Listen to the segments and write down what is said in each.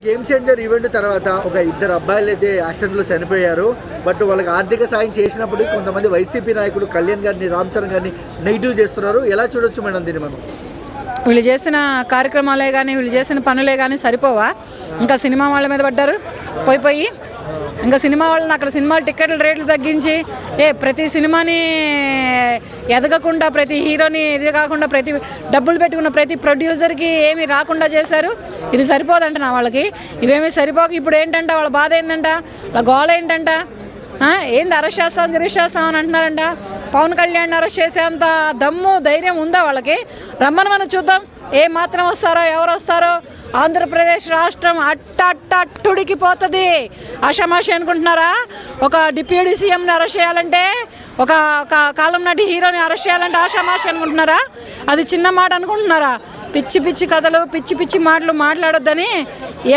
Game changer event తర్వాత ఒక ఇద్దరు అబ్బాయిలు అయితే యాక్సిడెంట్లో చనిపోయారు. బట్ వాళ్ళకి ఆర్థిక సాయం చేసినప్పుడు కొంతమంది వైసీపీ నాయకులు కళ్యాణ్ గారిని, రామ్ చరణ్ గారిని నెగిటివ్ చేస్తున్నారు. ఎలా చూడొచ్చు మేడం దీన్ని మనం? వీళ్ళు చేసిన కార్యక్రమాలే కానీ వీళ్ళు చేసిన పనులే కానీ సరిపోవా? ఇంకా సినిమా వాళ్ళ మీద పడ్డారు పోయి ఇంకా సినిమా వాళ్ళని అక్కడ సినిమాల టికెట్ల రేట్లు తగ్గించి ప్రతి సినిమాని ఎదగకుండా, ప్రతి హీరోని ఇది కాకుండా, ప్రతి డబ్బులు పెట్టుకున్న ప్రతి ప్రొడ్యూసర్కి ఏమి రాకుండా చేశారు. ఇది సరిపోదంట నా వాళ్ళకి. ఇవేమీ సరిపోక ఇప్పుడు ఏంటంట వాళ్ళ బాధ ఏంటంట, వాళ్ళ గోల ఏంటంట, ఏంది అరెస్ట్ చేస్తాం గిరీష్ చేస్తాం అని అంటున్నారంట. పవన్ కళ్యాణ్ అరెస్ట్ చేసేంత దమ్ము ధైర్యం ఉందా వాళ్ళకి? రమ్మని మనం చూద్దాం ఏ మాత్రం వస్తారో, ఎవరు వస్తారో. ఆంధ్రప్రదేశ్ రాష్ట్రం అట్టడికిపోతుంది. ఆషామాషి అనుకుంటున్నారా? ఒక డిప్యూటీ సీఎంని అరెస్ట్ చేయాలంటే, ఒక కాలం నాటి హీరోని అరెస్ట్ చేయాలంటే ఆషామాషి అనుకుంటున్నారా? అది చిన్న మాట అనుకుంటున్నారా? పిచ్చి పిచ్చి కథలు, పిచ్చి పిచ్చి మాటలు మాట్లాడొద్దని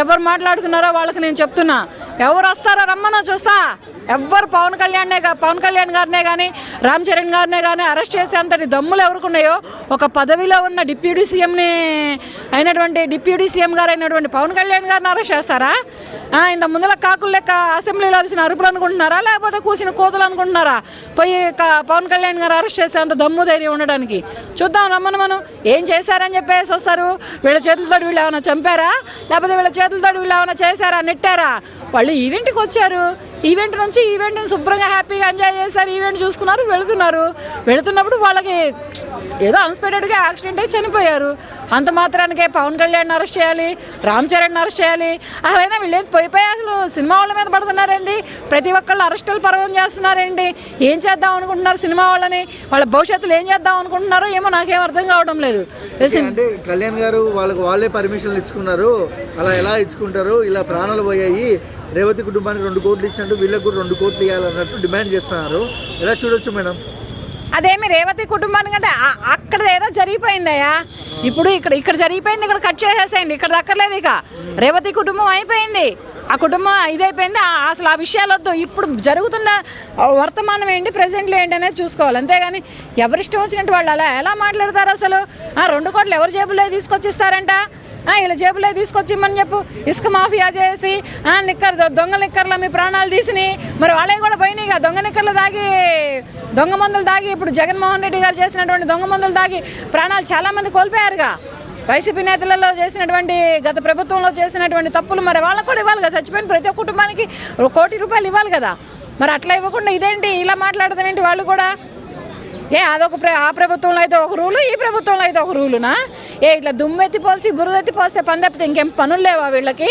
ఎవరు మాట్లాడుతున్నారో వాళ్ళకి నేను చెప్తున్నా. ఎవరు వస్తారో రమ్మనో చూస్తా. ఎవ్వరు పవన్ కళ్యాణ్ గారినే కానీ, రామ్ చరణ్ గారినే కానీ అరెస్ట్ చేసేంతటి దమ్ములు ఎవరుకున్నాయో, ఒక పదవిలో ఉన్న డిప్యూటీ సీఎం గారు అయినటువంటి పవన్ కళ్యాణ్ గారిని అరెస్ట్ చేస్తారా? ఇంత ముందర కాకులు లెక్క అసెంబ్లీలో వచ్చిన అరుపులు అనుకుంటున్నారా, లేకపోతే కూసిన కోతలు అనుకుంటున్నారా? పోయి పవన్ కళ్యాణ్ గారు అరెస్ట్ చేసేంత దమ్ము ధైర్యం ఉండడానికి చూద్దాం. రమ్మను మనం ఏం చేశారని చెప్పేసి వస్తారు. వీళ్ళ చేతులతో వీళ్ళు ఏమైనా చంపారా, లేకపోతే వీళ్ళ చేతులతో వీళ్ళు ఏమైనా చేశారా, నెట్టారా? వాళ్ళు ఈవెంట్కి వచ్చారు. ఈవెంట్ నుంచి ఈవెంట్ని శుభ్రంగా హ్యాపీగా ఎంజాయ్ చేశారు. ఈవెంట్ చూసుకున్నారు, వెళుతున్నప్పుడు వాళ్ళకి ఏదో అన్ఎక్స్పెక్టెడ్గా యాక్సిడెంట్ అయి చనిపోయారు. అంత మాత్రానికే పవన్ కళ్యాణ్ అరెస్ట్ చేయాలి, రామ్ చరణ్ అరెస్ట్ చేయాలి? అసలైనా వీళ్ళేం పోయి అసలు సినిమా వాళ్ళ మీద పడుతున్నారేంటి? ప్రతి ఒక్కళ్ళు అరెస్టులు పర్వం చేస్తున్నారేంటి? ఏం చేద్దాం అనుకుంటున్నారు సినిమా వాళ్ళని? వాళ్ళ భవిష్యత్తులో ఏం చేద్దాం అనుకుంటున్నారో ఏమో నాకేం అర్థం కావడం లేదు. అంటే కళ్యాణ్ గారు వాళ్ళే పర్మిషన్లు ఇచ్చుకున్నారు. అలా ఎలా ఇచ్చుకుంటారు? ఇలా ప్రాణాలు పోయాయి. రేవతి కుటుంబానికి 2 కోట్లు ఇచ్చినట్టు వీళ్ళకి కూడా 2 కోట్లు ఇవ్వాలన్నట్టు డిమాండ్ చేస్తున్నారు. ఎలా చూడొచ్చు మేడం? అదేమి రేవతి కుటుంబానికి అంటే అక్కడ ఏదో జరిగిపోయిందయ్యా. ఇప్పుడు ఇక్కడ జరిగిపోయింది, ఇక్కడ కట్ చేసేసేయండి. ఇక్కడ దక్కర్లేదు. ఇక రేవతి కుటుంబం అయిపోయింది, ఆ కుటుంబం ఇదైపోయింది. అసలు ఆ విషయాలు వద్దు. ఇప్పుడు జరుగుతున్న వర్తమానం ఏంటి, ప్రజెంట్లో ఏంటి అనేది చూసుకోవాలి. అంతేగాని ఎవరిష్టం వచ్చినట్టు వాళ్ళు అలా ఎలా మాట్లాడతారు? అసలు 2 కోట్లు ఎవరి జేబులో తీసుకొచ్చిస్తారంట? ఇలా జేబులో తీసుకొచ్చిమ్మని చెప్పు. ఇసుక మాఫియా చేసి దొంగ నిక్కర్లు మీ ప్రాణాలు తీసినాయి. మరి వాళ్ళే కూడా పోయినాయిగా. దొంగ నిక్కర్లు తాగి, దొంగ మందులు తాగి, ఇప్పుడు జగన్మోహన్ రెడ్డి గారు చేసినటువంటి దొంగ మందులు తాగి ప్రాణాలు చాలామంది కోల్పోయారుగా. వైసీపీ నేతలలో చేసినటువంటి, గత ప్రభుత్వంలో చేసినటువంటి తప్పులు మరి వాళ్ళకు కూడా ఇవ్వాలి కదా. చచ్చిపోయిన ప్రతి ఒక్క కుటుంబానికి 1 కోటి రూపాయలు ఇవ్వాలి కదా. మరి అట్లా ఇవ్వకుండా ఇదేంటి ఇలా మాట్లాడతాం ఏంటి వాళ్ళు కూడా? అదొక ఆ ప్రభుత్వంలో అయితే ఒక రూలు, ఈ ప్రభుత్వంలో అయితే ఒక రూలునా? ఇట్లా దుమ్మెత్తిపోసి బురదెత్తిపోసే పని తప్పితే ఇంకేం పనులు లేవా వీళ్ళకి?